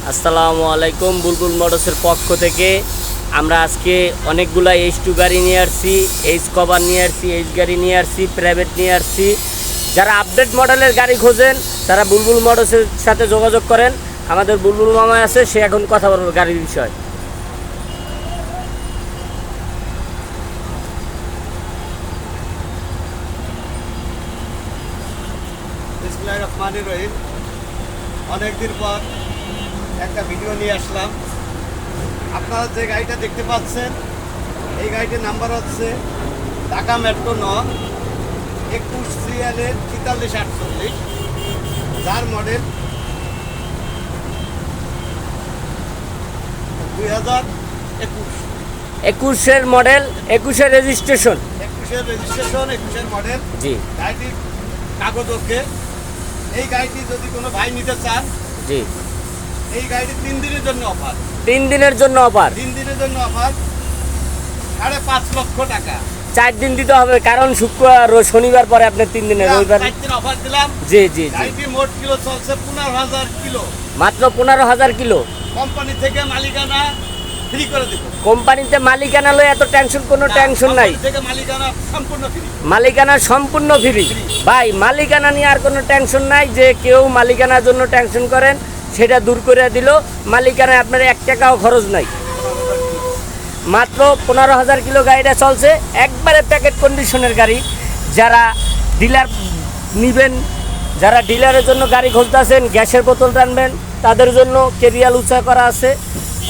আসসালামু আলাইকুম। বুলবুল মোটরসের পক্ষ থেকে আমরা আজকে অনেকগুলা H2 গাড়ি নিয়ে আসছি, এইচ কভার নিয়ে আসছি, এইচ গাড়ি নিয়ে আসছি, প্রাইভেট নিয়ে আসছি। যারা আপডেট মডেলের গাড়ি খোঁজেন তারা বুলবুল মোটরসের সাথে যোগাযোগ করেন। আমাদের বুলবুল মামা আছে, সে এখন কথা বলবে গাড়ির বিষয়। বিসমিল্লাহির রহমানির রহিম। অনেকদিন পর একটা ভিডিও নিয়ে আসলাম। আপনারা যে গাড়িটা দেখতে পাচ্ছেন এই গাড়িটির নাম্বার হচ্ছে ঢাকা মেট্রো 9 21 সিরিয়ালের 4348, যার মডেল 21-এর মডেল, 21-এর রেজিস্ট্রেশন, 21-এর মডেল। জি গাড়িটির কাগজ ওকে। এই গাড়িটি যদি কোনো ভাই নিতে চান, জি, এই গাড়িটি 3 দিনের জন্য অফার। 3 দিনের জন্য অফার। 3 দিনের জন্য অফার 5.5 লক্ষ টাকা। 4 দিন দিতে হবে, কারণ শুক্রবার ও শনিবার পরে আপনার 3 দিনের, রবিবার। 4 দিন অফার দিলাম। জি জি জি, গাড়িটি মোট কিলো চলছে 15,000 কিলো। মাত্র 15,000 কিলো। কোম্পানি থেকে মালিকানা ফ্রি করে দেব। কোম্পানিতে মালিকানা লয় এত টেনশন, কোনো টেনশন নাই। কোম্পানি থেকে মালিকানা সম্পূর্ণ ফ্রি। মালিকানা সম্পূর্ণ ফ্রি ভাই। মালিকানা নিয়ে আর কোনো টেনশন নাই। যে কেউ মালিকানার জন্য টেনশন করেন সেটা দূর করে দিল। মালিকানায় আপনার 1 টাকাও খরচ নাই। মাত্র 15,000 কিলো গাড়িটা চলছে, একবারে প্যাকেট কন্ডিশনের গাড়ি। যারা ডিলার নিবেন, যারা ডিলারের জন্য গাড়ি খুঁজতেছেন, গ্যাসের বোতল টানবেন, তাদের জন্য কেরিয়াল উঁচা করা আছে,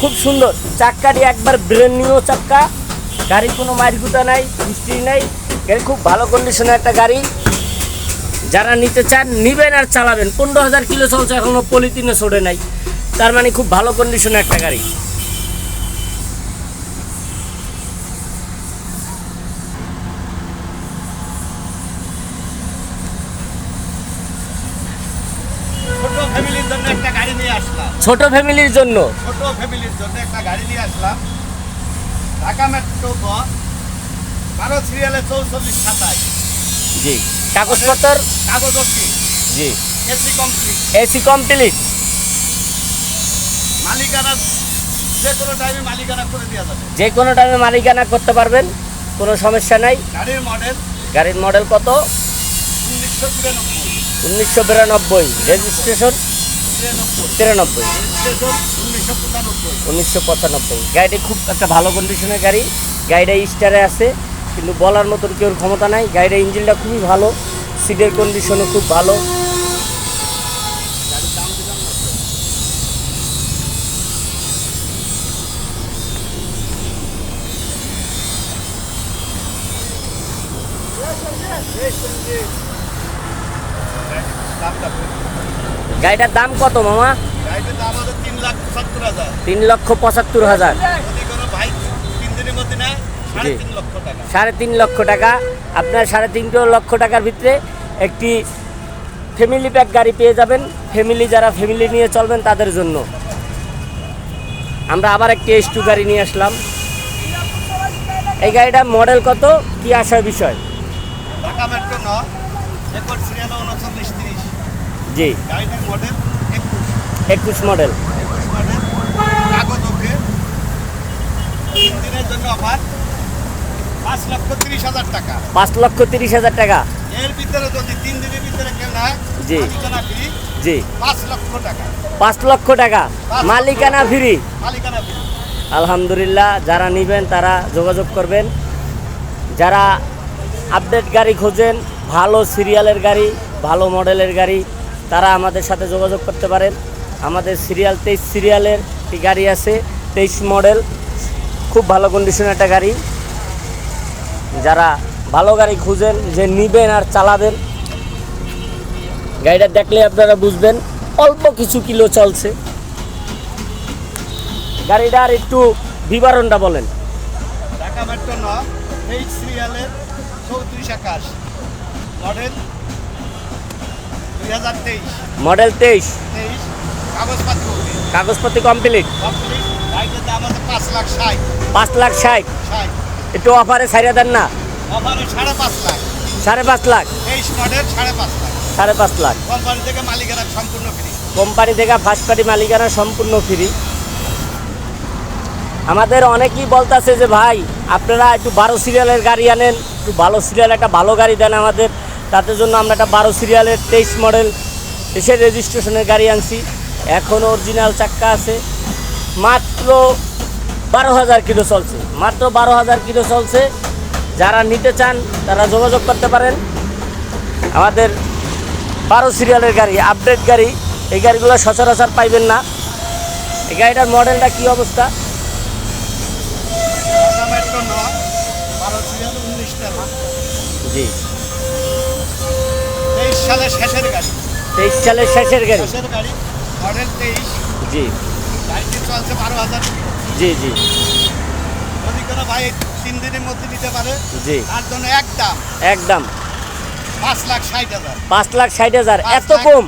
খুব সুন্দর। চাক্কাটি একবার ব্র্যান্ড নিউ চাক্কা, গাড়ির কোনো মাইরগুতা নাই, হিস্ট্রি নাই। গাড়ি খুব ভালো কন্ডিশনের একটা গাড়ি। যারা নিতে চান নিবেন আর চালাবেন। 15,000 কিলো চলছে, এখনও পলিথিনে ছড়ে নাই, তার মানে খুব ভালো কন্ডিশনের একটা গাড়ি। ছোট ফ্যামিলির জন্য একটা গাড়ি নিয়ে আসলাম। ছোট ফ্যামিলির জন্য একটা গাড়ি নিয়ে আসলাম। ঢাকা মেট্রো 12 সিরিয়ালে 4427। জি, কাগজপত্র কাগজ ওকে। জি, এসি কমপ্লিট। AC complete. মালিকানা যে কোনো টাইমে মালিকানা করে দেওয়া যাবে। যে কোনো টাইমে মালিকানা করতে পারবেন, কোনো সমস্যা নাই। গাড়ির মডেল কত? 1992। রেজিস্ট্রেশন 93। 1995। গাড়িটি খুব একটা ভালো কন্ডিশনের গাড়ি। গাড়িটা স্টারে আছে, কিন্তু বলার মতন কেউ ক্ষমতা নাই। গাড়িটা ইঞ্জিনটা খুবই ভালো, সিটের কন্ডিশনও খুব ভালো। গাড়িটার দাম কত মামা? গাড়িটার দাম হলো 3,75,000। 3,75,000। যদি কোনো ভাই 3 দিনের মধ্যে নেয় 3.5 লক্ষ টাকা। 3.5 লক্ষ টাকা। আপনার 3.5 লক্ষ টাকার ভিতরে একটি ফ্যামিলি প্যাক গাড়ি পেয়ে যাবেন। ফ্যামিলি, যারা ফ্যামিলি নিয়ে চলবেন তাদের জন্য। আমরা আবার একটি H2 গাড়ি নিয়ে আসলাম। এই গাড়িটার মডেল কত, কি আসার বিষয়? Dhaka metro 9 record serial 3930। জি, গাড়িটির মডেল 21 মডেল। 21 মডেল। কাগজ ওকে। 3 দিনের জন্য অফার 5,30,000 টাকা। 5,30,000 টাকা। এর ভিতরে যদি 3 দিনের ভিতরে কেউ নেয়, জি মালিকানা ফ্রি। জি, 5 লক্ষ টাকা। 5 লক্ষ টাকা মালিকানা ফ্রি। মালিকানা ফ্রি। আলহামদুলিল্লাহ, যারা নেবেন তারা যোগাযোগ করবেন। যারা আপডেট গাড়ি খোঁজেন, ভালো সিরিয়ালের গাড়ি, ভালো মডেলের গাড়ি, তারা আমাদের সাথে যোগাযোগ করতে পারেন। আমাদের সিরিয়াল 23 সিরিয়ালের একটি গাড়ি আছে, 23 মডেল, খুব ভালো কন্ডিশনের একটা গাড়ি। যারা ভালো গাড়ি খুঁজেন, যে নেবেন আর চালাবেন, গাড়িটা দেখলে আপনারা বুঝবেন অল্প কিছু কিলো চলছে। গাড়িটার একটু বিবরণটা বলেন। ঢাকা মেট্রো 9 23 সিরিয়ালের 3421। মডেল 2023। মডেল 23। কাগজপত্র ওকে। কাগজপত্র কমপ্লিট। গাড়িটার দাম আছে 5,60,000। 5,60,000। একটু অফারে ছাড়িয়ে দেন না? অফারে 5.5 লাখ। 5.5 লাখ। 23 মডেল 5.5 লাখ। 5.5 লাখ। কোম্পানি থেকে মালিকানা সম্পূর্ণ ফ্রি। কোম্পানি থেকে ফার্স্ট পার্টি মালিকানা সম্পূর্ণ ফ্রি। আমাদের অনেকেই বলতেছে যে ভাই আপনারা একটু 12 সিরিয়ালের গাড়ি আনেন, একটু ভালো সিরিয়াল একটা ভালো গাড়ি দেন আমাদের, তাদের জন্য আমরা একটা 12 সিরিয়ালের 23 মডেল দেশের রেজিস্ট্রেশনের গাড়ি আনছি। এখন অরিজিনাল চাক্কা আছে, মাত্র 12,000 কিলো চলছে, মাত্র 12,000 কিলো চলছে। যারা নিতে চান তারা যোগাযোগ করতে পারেন। আমাদের 12 সিরিয়ালের গাড়ি, আপডেট গাড়ি, এই গাড়িগুলো সচরাচর পাইবেন না। এই গাড়িটার মডেলটা কী অবস্থা? ঢাকা মেট্রো 9 12 সিরিয়াল 19 টাকা জি, 23 সালের শেষের গাড়ি, 23 সালের শেষের গাড়ি। শেষের গাড়ি, মডেল 23। জি গাড়িটি চলছে 12,000। জি জি যদি কোনো ভাই 3 দিনের মধ্যে নিতে পারে জি, তার জন্য একদম একদম 5,60,000। 5,60,000। এত 5,60,000 কম?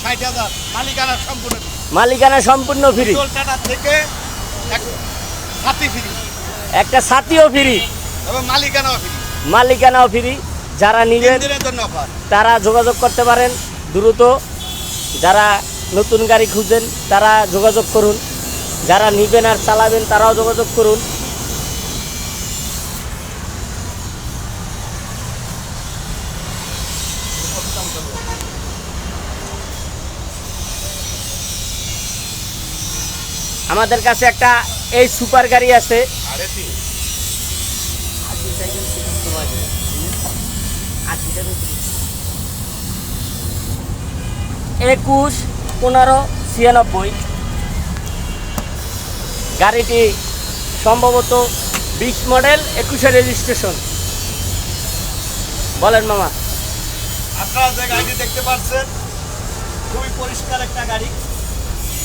60,000 মালিকানা সম্পূর্ণ মালিকানা সম্পূর্ণ ফ্রি, কলকাতা থেকে এক সাথী ফ্রি একটা সাথীও ফ্রি, এবং মালিকানাও ফ্রি। মালিকানাও ফ্রি। যারা 3 নিবেন দিনের জন্য অফার। তারা যোগাযোগ করতে পারেন দ্রুত। যারা নতুন গাড়ি খুঁজেন তারা যোগাযোগ করুন, যারা নিবেন আর চালাবেন তারাও যোগাযোগ করুন। আমাদের কাছে একটা এই সুপার গাড়ি আছে, আরে তিন 21 15 96। গাড়িটি সম্ভবত 20 মডেল 21 রেজিস্ট্রেশন। বলেন মামা। আপনারা যে গাড়িটি দেখতে পাচ্ছেন খুবই পরিষ্কার একটা গাড়ি।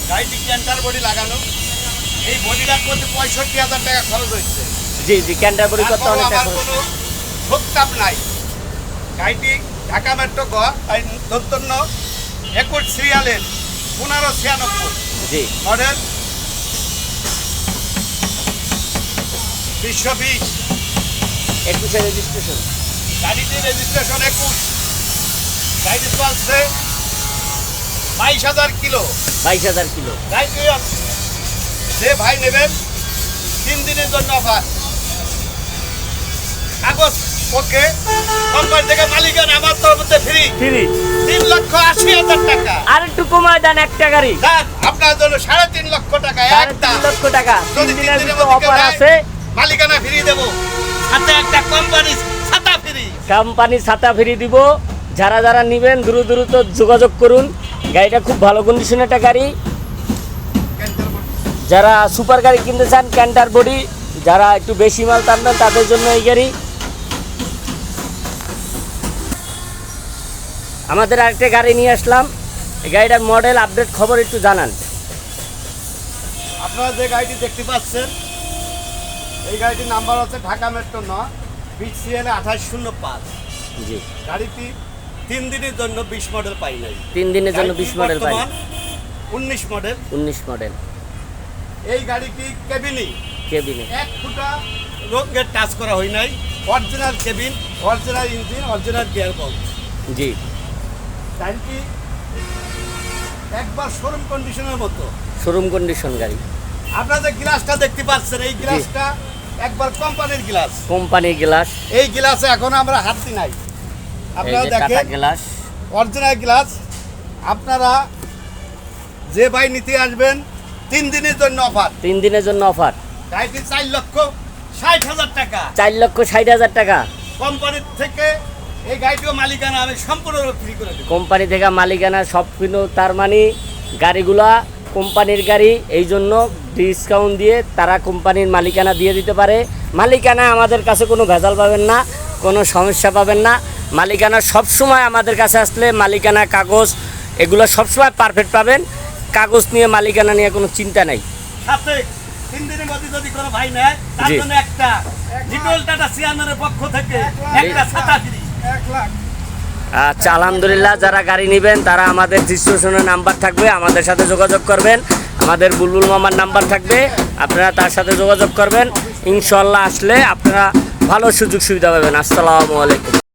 গাড়িটি ক্যান্টার বডি লাগানো। এই বডিটা করতে 65,000 টাকা খরচ হয়েছে। জি জি, ক্যান্টারবুরি করতে তারপরও অনেক আমার টাকা কোনো ভোক্তাপ নাই। গাড়িটি ঢাকা মেট্রো গ দন্তন্য 21 সিরিয়ালের 1596 জি মডেল 2020। 21 রেজিস্ট্রেশন। গাড়িটির রেজিস্ট্রেশন 21। গাড়িটি চলছে 22,000 কিলো। 22,000 কিলো। গাড়িটি যে ভাই নেবেন 3 দিনের জন্য অফার। কাগজ ওকে, কোম্পানি থেকে মালিকানা আমার তরফে ফ্রি। ফ্রি 3,80,000 টাকা। আর একটু কমায় দেন একটা গাড়ি, স্যার আপনার জন্য 3.5 লক্ষ টাকা 3.5 লক্ষ টাকা। 3 যদি দিনের দিনের ভিতরে মধ্যে অফার কেউ আছে, মালিকানা ফ্রি দেবো, সাথে একটা কোম্পানি ছাতা ফ্রি। কোম্পানি ছাতা ফ্রি দিব। যারা যারা নেবেন দ্রুত যোগাযোগ করুন। গাড়িটা খুব ভালো কন্ডিশনের একটা গাড়ি। যারা সুপার গাড়ি কিনতে চান ক্যান্টার বডি, যারা একটু বেশি মাল টানবেন তাদের জন্য এই গাড়ি। আমাদের আরেকটা গাড়ি নিয়ে আসলাম, এই গাড়িটার মডেল আপডেট খবর একটু জানান। আপনারা যে গাড়িটি দেখতে পাচ্ছেন এই গাড়িটির নাম্বার হচ্ছে ঢাকা মেট্রো 9 BCL 2805। জি, গাড়িটি 3 দিনের জন্য 20 মডেল পাই নাই। 3 দিনের জন্য 20 মডেল পাই। 19 মডেল। 19 মডেল। এই গাড়িটি কেবিনে কেবিনে 1 ফুটা রঙের টাচ করা হয় নাই। Original cabin, original engine, original gear box. জি, গাড়িটি একবার শোরুম কন্ডিশনের মতো। শোরুম কন্ডিশন গাড়ি। আপনারা যে গ্লাসটা দেখতে পাচ্ছেন এই গ্লাসটা একবার কোম্পানির গ্লাস। কোম্পানির গ্লাস। এই গ্লাসে এখন আমরা হাত দিই নাই। এই আপনারা যে টাটা দেখেন গ্লাস। Original glass. আপনারা যে ভাই নিতে আসবেন 3 দিনের জন্য অফার। 3 দিনের জন্য অফার। গাড়িটি 4,60,000 টাকা। 4,60,000 টাকা। কোম্পানির থেকে এই গাড়িটিও মালিকানা আমি সম্পূর্ণ ফ্রি করে দেব। কোম্পানি থেকে মালিকানা সব কিনো, তার মানে গাড়িগুলা কোম্পানির গাড়ি, এই জন্য ডিসকাউন্ট দিয়ে তারা কোম্পানির মালিকানা দিয়ে দিতে পারে। মালিকানা আমাদের কাছে কোনো ভেজাল পাবেন না, কোনো সমস্যা পাবেন না। মালিকানা সবসময় আমাদের কাছে আসলে মালিকানা কাগজ এগুলো সবসময় পারফেক্ট পাবেন। কাগজ নিয়ে মালিকানা নিয়ে কোনো চিন্তা নাই। সাথে 3 দিনের মধ্যে যদি কোনো ভাই নেয় তার জি। জন্য একটা জিটোল টাটা সিয়ানের পক্ষ থেকে একটা ছাতা ফ্রি। 1 লাখ। আচ্ছা, আলহামদুলিল্লাহ। যারা গাড়ি নেবেন তারা আমাদের ডিসক্রিপশনে নাম্বার থাকবে, আমাদের সাথে যোগাযোগ করবেন। আমাদের বুলবুল মামার নাম্বার থাকবে, আপনারা তার সাথে যোগাযোগ করবেন। ইনশাল্লাহ আসলে আপনারা ভালো সুযোগ সুবিধা পাবেন। আসসালামু আলাইকুম।